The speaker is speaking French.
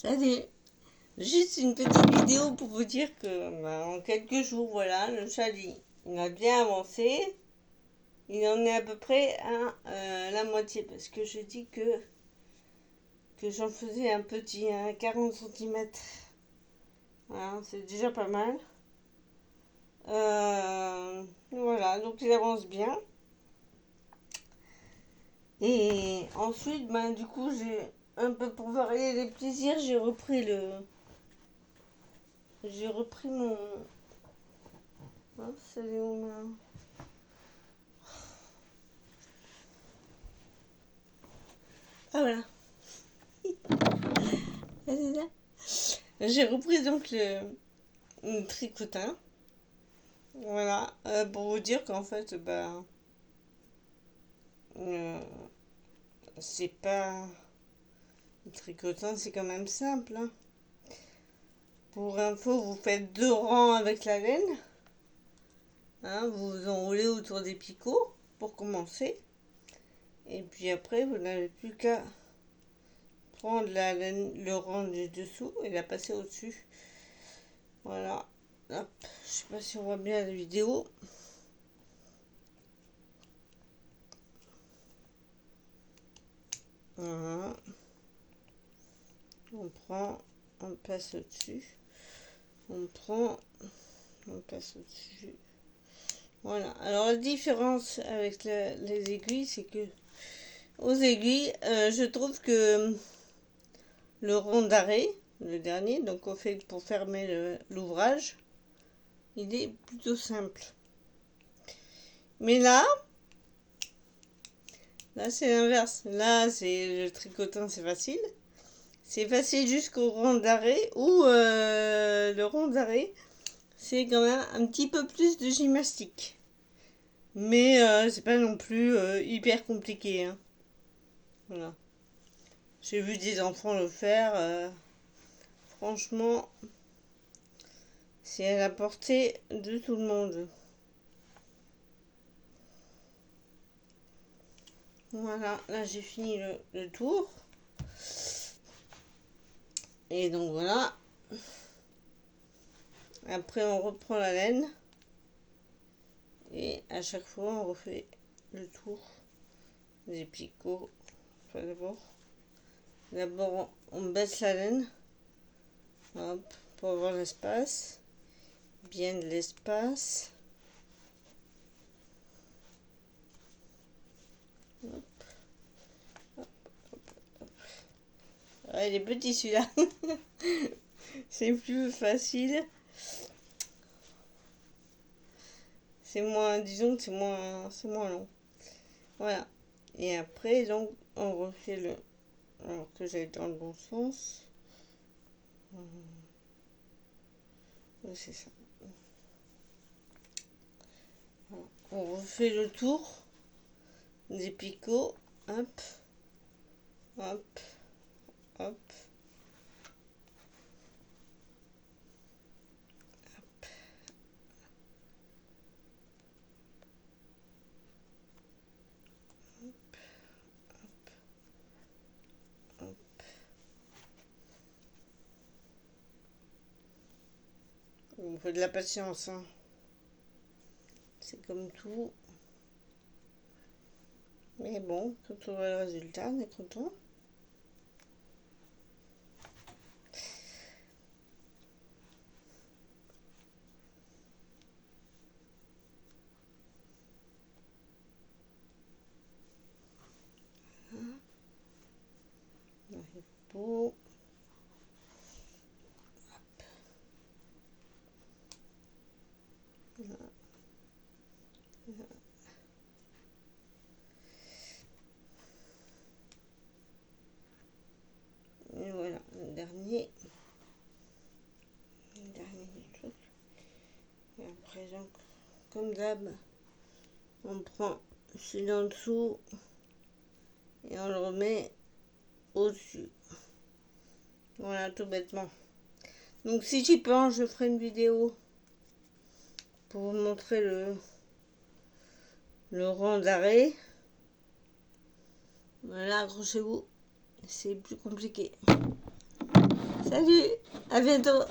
Salut! Juste une petite vidéo pour vous dire que en quelques jours, voilà, le chalet, il a bien avancé. Il en est à peu près à la moitié parce que je dis que j'en faisais un petit, 40 cm. Voilà, c'est déjà pas mal. Voilà, donc il avance bien. Et ensuite, du coup, j'ai un peu pour varier les plaisirs, j'ai repris mon. Oh, c'est où, Ah voilà. C'est ça. J'ai repris donc le tricotin. Voilà. Pour vous dire qu'en fait, euh, c'est pas. Le tricotin, c'est quand même simple, hein. Pour info, vous faites 2 rangs avec la laine. Hein, vous vous enroulez autour des picots pour commencer. Et puis après, vous n'avez plus qu'à prendre la laine, le rang du dessous et la passer au-dessus. Voilà. Hop. Je sais pas si on voit bien la vidéo. Voilà. On prend, on passe au-dessus. On prend, on passe au-dessus. Voilà. Alors la différence avec les aiguilles, c'est que aux aiguilles, je trouve que le rond d'arrêt, le dernier, donc au fait pour fermer l'ouvrage, il est plutôt simple. Mais là c'est l'inverse. Là, c'est le tricotin, c'est facile. C'est facile jusqu'au rond d'arrêt où le rond d'arrêt, c'est quand même un petit peu plus de gymnastique. Mais c'est pas non plus hyper compliqué, hein. Voilà. J'ai vu des enfants le faire. Franchement, c'est à la portée de tout le monde. Voilà, là j'ai fini le tour. Et donc voilà. Après on reprend la laine. Et à chaque fois on refait le tour des picots. Enfin, d'abord on baisse la laine. Hop, pour avoir l'espace. Bien de l'espace. Hop. Hop, hop, hop. Ah, il est petit celui-là. C'est plus facile. C'est moins, disons que c'est moins long. Voilà. Et après, donc, on refait le. Alors que j'aille dans le bon sens. Oui, c'est ça. Voilà. On refait le tour des picots. Hop. Hop. Hop. Hop. Il faut de la patience, hein. C'est comme tout. Mais bon, quand on voit le résultat, on est content. Beau. Et voilà, le dernier truc. Et après, donc, comme d'hab, on prend celui d'en dessous et on le remet au-dessus. Voilà, tout bêtement. Donc, si j'y pense, je ferai une vidéo pour vous montrer le rang d'arrêt. Voilà, accrochez-vous, c'est plus compliqué. Salut, à bientôt.